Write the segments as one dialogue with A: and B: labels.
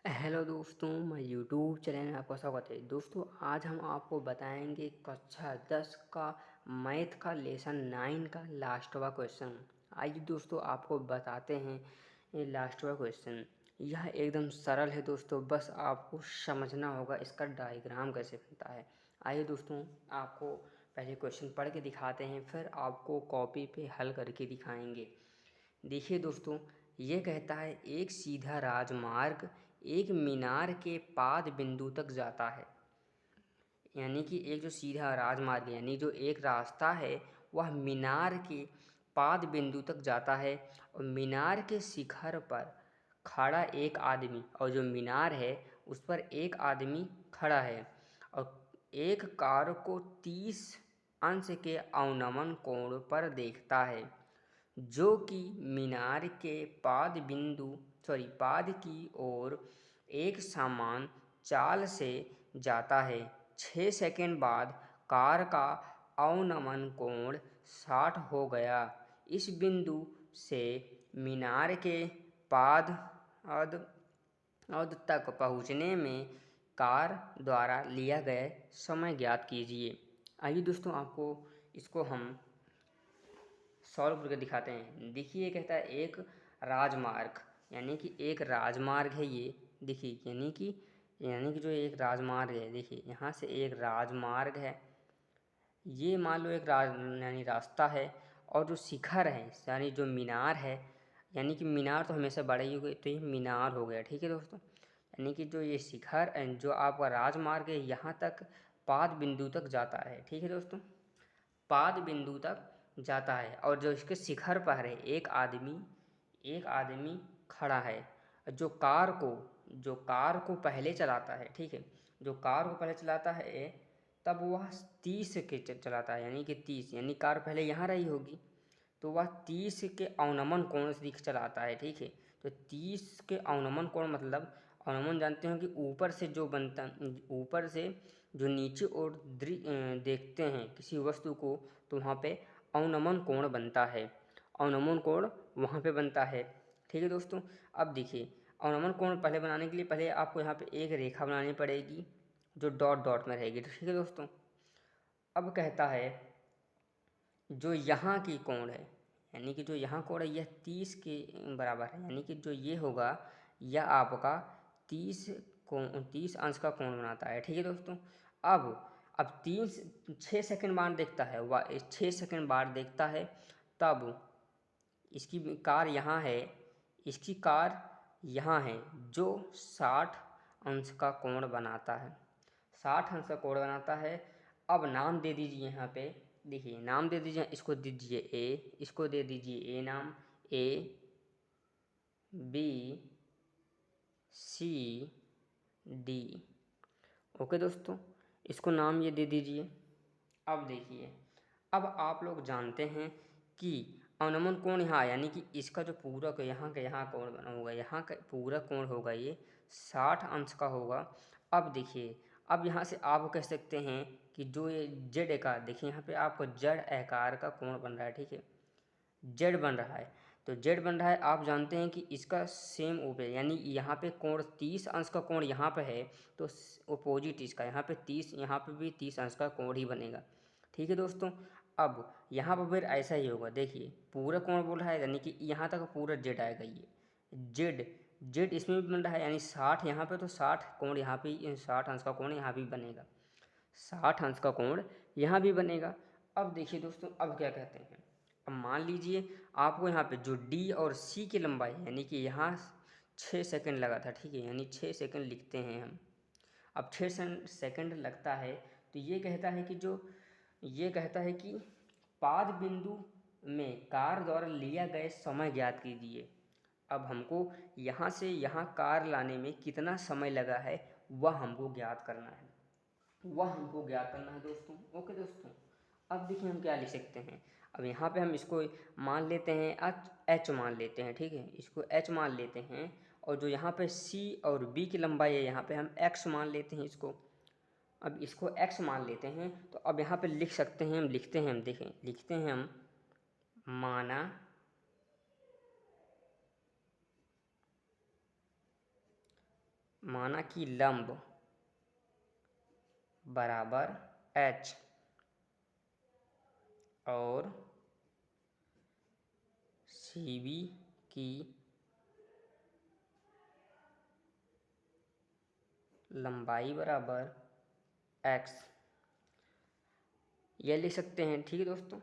A: Hello दोस्तों, मैं YouTube channel में आपका स्वागत है। दोस्तों, आज हम आपको बताएंगे कक्षा 10 का मैथ का लेसन 9 का लास्टवा क्वेश्चन। आइए दोस्तों, आपको बताते हैं ये लास्टवा क्वेश्चन। यह एकदम सरल है दोस्तों, बस आपको समझना होगा इसका डायग्राम कैसे बनता है। आइए दोस्तों, आपको पहले क्वेश्चन पढ़ के दिखाते हैं, फिर आपको कॉपी पे हल करके दिखाएंगे। देखिए दोस्तों, ये कहता है एक सीधा राजमार्ग एक मीनार के पाद बिंदु तक जाता है। यानी कि एक जो सीधा राजमार्ग यानी जो एक रास्ता है वह मीनार के पाद बिंदु तक जाता है और मीनार के शिखर पर खड़ा एक आदमी, और जो मीनार है उस पर एक आदमी खड़ा है और एक कार को 30 अंश के अवनमन कोण पर देखता है, जो कि मीनार के पाद की ओर एक समान चाल से जाता है। 6 सेकंड बाद कार का अवनमन कोण 60 हो गया। इस बिंदु से मीनार के पाद तक पहुंचने में कार द्वारा लिया गया समय ज्ञात कीजिए। आइए दोस्तों, आपको इसको हम सॉल्व करके दिखाते हैं। देखिए, कहता है एक राजमार्ग, यानी कि एक राजमार्ग है ये। देखिए, यानी कि जो एक राजमार्ग है, देखिए यहाँ से एक राजमार्ग है, ये मान लो एक यानी रास्ता है, और जो शिखर है यानी जो मीनार है, यानी कि मीनार तो हमेशा बड़ा ही होगा, तो ये मीनार हो गया। ठीक है दोस्तों, यानी कि जो ये शिखर जो आपका राजमार्ग है यहाँ तक पाद बिंदु तक जाता है। ठीक है दोस्तों, पाद बिंदु तक जाता है और जो इसके शिखर पर है एक आदमी खड़ा है, जो कार को पहले चलाता है। ठीक है, जो कार को पहले चलाता है तब वह 30 के चलाता है, यानी कि 30, यानी कार पहले यहाँ रही होगी तो वह 30 के अवनमन कोण से चलाता है। ठीक है, तो 30 के अवनमन कोण मतलब अवनमन जानते हो कि ऊपर से जो नीचे और देखते हैं किसी वस्तु को, तो वहाँ पे अवनमन कोण बनता है, अवनमन कोण वहाँ पे बनता है। ठीक है दोस्तों, अब देखिए अवनमन कोण पहले बनाने के लिए पहले आपको यहाँ पे एक रेखा बनानी पड़ेगी जो डॉट डॉट में रहेगी। ठीक है दोस्तों, अब कहता है जो यहाँ की कोण है, यानी कि जो यहाँ कोण है यह 30 के बराबर है, यानी कि जो ये होगा यह आपका 30 अंश का कोण बनाता है। ठीक है दोस्तों, अब 6 सेकंड बाद देखता है, वह 6 सेकंड बाद देखता है, तब इसकी कार यहाँ है, इसकी कार यहाँ है, जो 60 अंश का कोण बनाता है, 60 अंश का कोण बनाता है। अब नाम दे दीजिए यहाँ पे, देखिए नाम दे दीजिए, इसको दीजिए ए, इसको दे दीजिए ए नाम, A B C D. Okay दोस्तों, इसको नाम ये दे दीजिए। अब देखिए, अब आप लोग जानते हैं कि अवनमन कोण यहाँ, यानी कि इसका जो पूरक यहाँ का यहाँ कोण बना होगा, यहाँ का पूरक कोण होगा ये 60 अंश का होगा। अब देखिए, अब यहाँ से आप कह सकते हैं कि जो ये जेड आकार, देखिए यहाँ पे आपको जेड आकार का कोण बन रहा है। ठीक है, जेड बन रहा है, तो जेड बन रहा है, आप जानते हैं कि इसका सेम ऊपर, यानी यहाँ पे कोण 30 अंश का कोण यहाँ पे है, तो अपोजिट इसका यहाँ पे 30, यहाँ पे भी 30 अंश का कोण ही बनेगा। ठीक है दोस्तों, अब यहाँ पर फिर ऐसा ही होगा। देखिए पूरा कोण बोल रहा है, यानी कि यहाँ तक पूरा जेड आएगा, ये जेड जेड इसमें भी बन रहा है, यानी 60 यहाँ पे, तो 60 कोण यहाँ पे, 60 अंश का कोण यहाँ भी बनेगा, 60 अंश का कोण यहाँ भी बनेगा। अब देखिए दोस्तों, अब क्या कहते हैं, अब मान लीजिए आपको यहाँ पे जो डी और सी की लंबाई, यानी कि यहाँ 6 सेकंड लगा था। ठीक है, यानी 6 सेकंड लिखते हैं हम। अब 6 सेकंड लगता है, तो ये कहता है कि पाद बिंदु में कार द्वारा लिया गया समय ज्ञात कीजिए। अब हमको यहाँ से यहाँ कार लाने में कितना समय लगा है वह हमको ज्ञात करना है दोस्तों। ओके दोस्तों, अब देखिए हम क्या लिख सकते हैं। अब यहाँ पे हम इसको मान लेते हैं एच मान लेते हैं। ठीक है, इसको एच मान लेते हैं, और जो यहाँ पे सी और बी की लंबाई है यहाँ पे हम एक्स मान लेते हैं इसको। अब इसको एक्स मान लेते हैं, तो अब यहाँ पे लिख सकते हैं, हम लिखते हैं, हम देखें लिखते हैं हम, माना माना कि लंब बराबर h और CB की लंबाई बराबर x, यह लिख सकते हैं। ठीक है दोस्तों।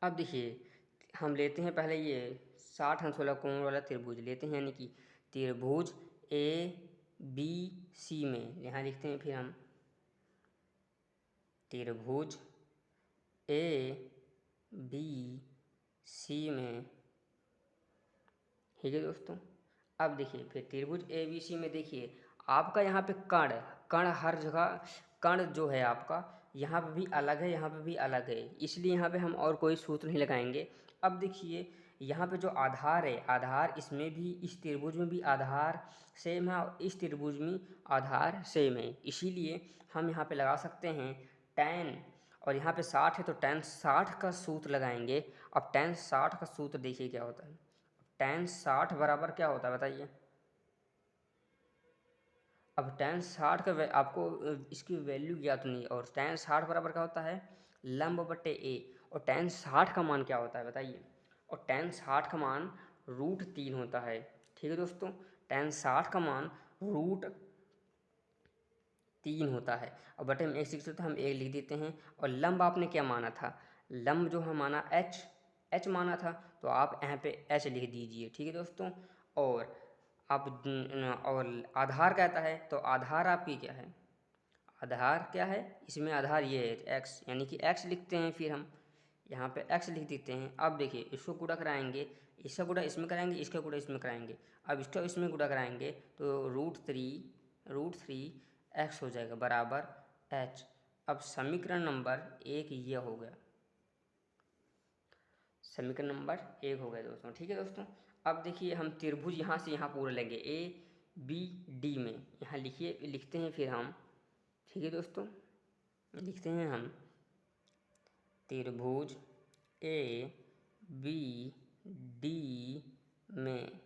A: अब देखिए हम लेते हैं पहले ये 60 अंश वाला कोण वाला त्रिभुज लेते हैं, यानी कि त्रिभुज ABC में यहाँ लिखते हैं फिर हम त्रिभुज ABC में। ठीक है दोस्तों। अब देखिए फिर त्रिभुज ABC में देखिए आपका यहाँ पे कण हर जगह कण जो है आपका यहाँ पे भी अलग है, यहाँ पे भी अलग है, इसलिए यहाँ पे हम और कोई सूत्र नहीं लगाएंगे। अब देखिए यहाँ पे जो आधार है, आधार इसमें भी, इस त्रिभुज में भी आधार सेम है और इस त्रिभुज में आधार सेम है, इसीलिए हम यहाँ पे लगा सकते हैं tan, और यहाँ पे 60 है तो tan 60 का सूत्र लगाएंगे। अब tan 60 का सूत्र देखिए क्या होता है। tan 60 बराबर क्या होता है बताइए। अब tan 60 का आपको इसकी वैल्यू ज्ञात नहीं, और tan 60 बराबर क्या होता है, लंब बटे a, और tan 60 का मान क्या होता है बताइए। और tan 60 का मान √3 होता है। ठीक है दोस्तों, tan 60 का मान √3 होता है, और बटे में 1 लिख सकते हम 1 लिख देते हैं। और लंब आपने क्या माना था, लंब जो है माना h माना था, तो आप यहाँ पे h लिख दीजिए। ठीक है दोस्तों। और आप और आधार कहता है, तो आधार आपकी क्या है, आधार क्या है, इसमें आधार ये है x, यानी कि x लिखते हैं, फिर हम यहाँ पे x लिख देते हैं। अब देखिए इसको गुणा कराएंगे, इसका गुणा इसमें कराएंगे, इसका गुणा इसमें कराएंगे। अब इसका इसमें गुणा कराएंगे तो √3 x हो जाएगा बराबर h। अब समीकरण नंबर 1 ये हो गया, समीकरण नंबर 1 हो गया दोस्तों। ठीक है दोस्तों। अब देखिए हम त्रिभुज यहाँ से यहाँ पूरा लेंगे ABD में, यहाँ लिखिए, लिखते हैं फिर हम। ठीक है दोस्तों, लिखते हैं हम त्रिभुज ABD में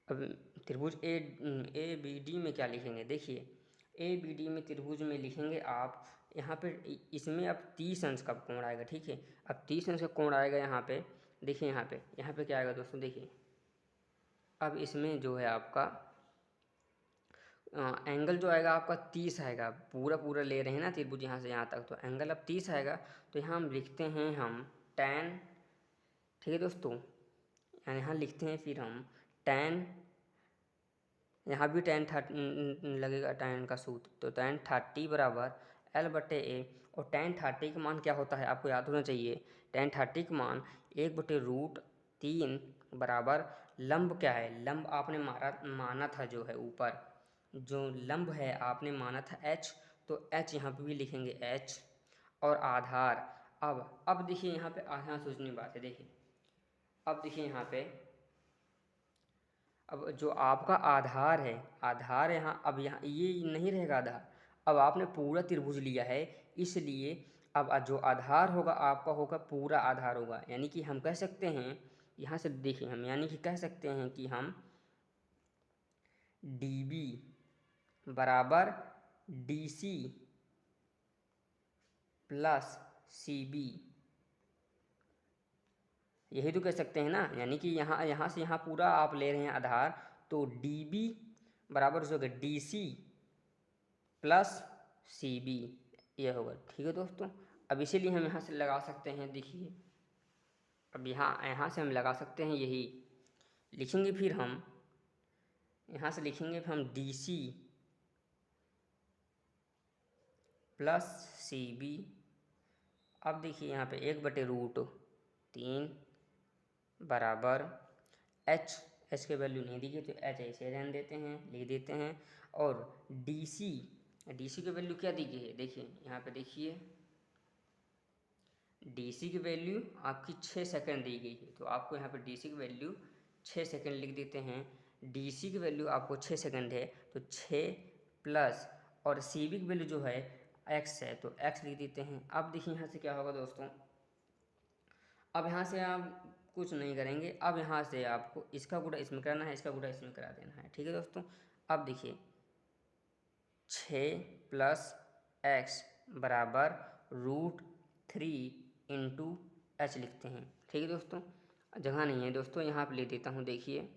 A: अब त्रिभुज ABD में क्या लिखेंगे, देखिए ABD में त्रिभुज में लिखेंगे आप यहाँ पे, इसमें अब 30 अंश का कोण आएगा। ठीक है, अब 30 अंश का कोण आएगा यहाँ पे, देखिए यहाँ पे क्या आएगा दोस्तों, देखिए अब इसमें जो है आपका एंगल जो आएगा आपका 30 आएगा, पूरा ले रहे हैं ना त्रिभुज यहाँ से यहाँ तक, तो एंगल अब 30 आएगा। तो यहाँ हम लिखते हैं हम tan। ठीक है दोस्तों, यहाँ लिखते हैं फिर हम tan, यहाँ भी tan 30 लगेगा, tan का सूत्र, तो tan 30 बराबर L बटे A। और tan 30 का मान क्या होता है आपको याद होना चाहिए, tan 30 का मान 1 बटे √3 बराबर लंब क्या है, लंब आपने माना था जो है ऊपर, जो लंब है आपने माना था h, तो h यहाँ पे भी लिखेंगे h। और आधार, अब देखिए यहाँ पे आधार सोचने की बात है। देखिए अब देखिए यहाँ पे, अब जो आपका आधार है, आधार यहाँ, अब यहाँ ये नहीं रहेगा आधार, अब आपने पूरा त्रिभुज लिया है, इसलिए अब जो आधार होगा आपका होगा पूरा आधार होगा, यानी कि हम कह सकते हैं यहाँ से, देखिए हम यानी कि कह सकते हैं कि हम DB बराबर DC प्लस CB, यही तो कह सकते हैं ना, यानी कि यहाँ से यहाँ पूरा आप ले रहे हैं आधार, तो DB बराबर जो होगा DC प्लस CB, ये होगा। ठीक है दोस्तों, अब इसीलिए हम यहाँ से लगा सकते हैं, देखिए अब यहाँ से हम लगा सकते हैं, यही लिखेंगे फिर हम यहाँ से लिखेंगे, फिर हम DC प्लस CB। अब देखिए यहाँ पे 1 बटे √3 बराबर h के वैल्यू नहीं दी गई तो h ऐसे रहने देते हैं, लिख देते हैं। और DC की वैल्यू क्या दी गई है, देखिए यहाँ पे देखिए DC की वैल्यू आपकी 6 सेकंड दी गई है, तो आपको यहाँ पे DC की वैल्यू 6 सेकंड लिख देते हैं। DC की वैल्यू आपको 6 सेकंड है, तो 6 प्लस, और CB की वैल्यू जो है x है, तो x लिख देते हैं। अब देखिए यहाँ से क्या होगा दोस्तों, अब यहाँ से आप कुछ नहीं करेंगे। अब यहाँ से आपको इसका गुणा इसमें करना है, इसका गुणा इसमें करा देना है। ठीक है दोस्तों। अब देखिए 6 + x बराबर √3 इंटू एच लिखते हैं। ठीक है दोस्तों। जगह नहीं है दोस्तों, यहाँ पर लिख देता हूँ। देखिए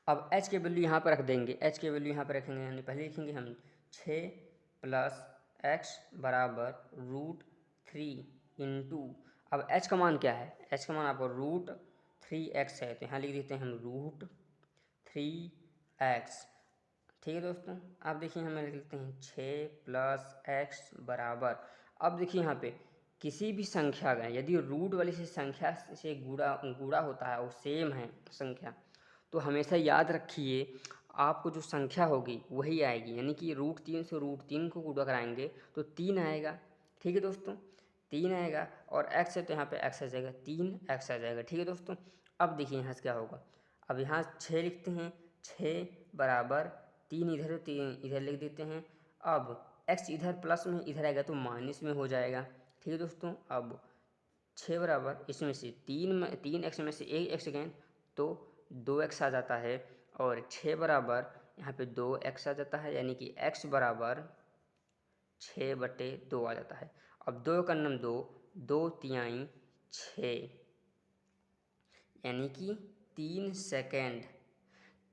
A: अब h के वैल्यू यहाँ पर रख देंगे, h के वैल्यू यहाँ पर रखेंगे, यानी पहले लिखेंगे हम 6 + x बराबर √3 इंटू, अब h का मान क्या है, h का मान आपको √3x है, तो यहाँ लिख देते हैं हम √3x। ठीक है दोस्तों। अब देखिए हमें लिख लेते हैं 6 + x बराबर, अब देखिए यहाँ पे किसी भी संख्या का यदि रूट वाली से संख्या से गुणा होता है और सेम है संख्या, तो हमेशा याद रखिए आपको जो संख्या होगी वही आएगी, यानी कि √3 से √3 को गुणा कराएंगे तो 3 आएगा। ठीक है दोस्तों, 3 आएगा, और x है तो यहाँ पे x आ जाएगा, 3x आ जाएगा। ठीक है दोस्तों। अब देखिए यहाँ से क्या होगा, अब यहाँ 6 लिखते हैं, 6 बराबर 3 इधर 3 इधर लिख देते हैं। अब x इधर प्लस में इधर आएगा तो माइनस में हो जाएगा। ठीक है दोस्तों। अब 6 बराबर इसमें से 3x में से 1x गए तो 2x आ जाता है, और 6 बराबर यहाँ पे 2x आ जाता है, यानी कि x बराबर 6/2 आ जाता है। अब 2 का नम 2, 2 तिहाई 6, यानी कि 3 सेकेंड,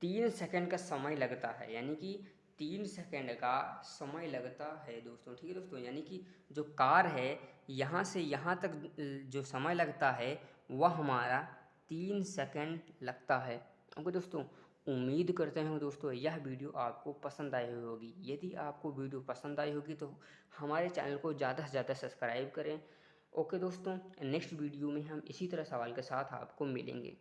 A: 3 सेकेंड का समय लगता है, यानी कि 3 सेकेंड का समय लगता है दोस्तों। ठीक है दोस्तों, यानी कि जो कार है यहाँ से यहाँ तक जो समय लगता है वह हमारा 3 सेकेंड लगता है। ओके दोस्तों, उम्मीद करते हैं दोस्तों यह वीडियो आपको पसंद आई होगी। यदि आपको वीडियो पसंद आई होगी तो हमारे चैनल को ज़्यादा से ज़्यादा सब्सक्राइब करें। ओके दोस्तों, नेक्स्ट वीडियो में हम इसी तरह सवाल के साथ आपको मिलेंगे।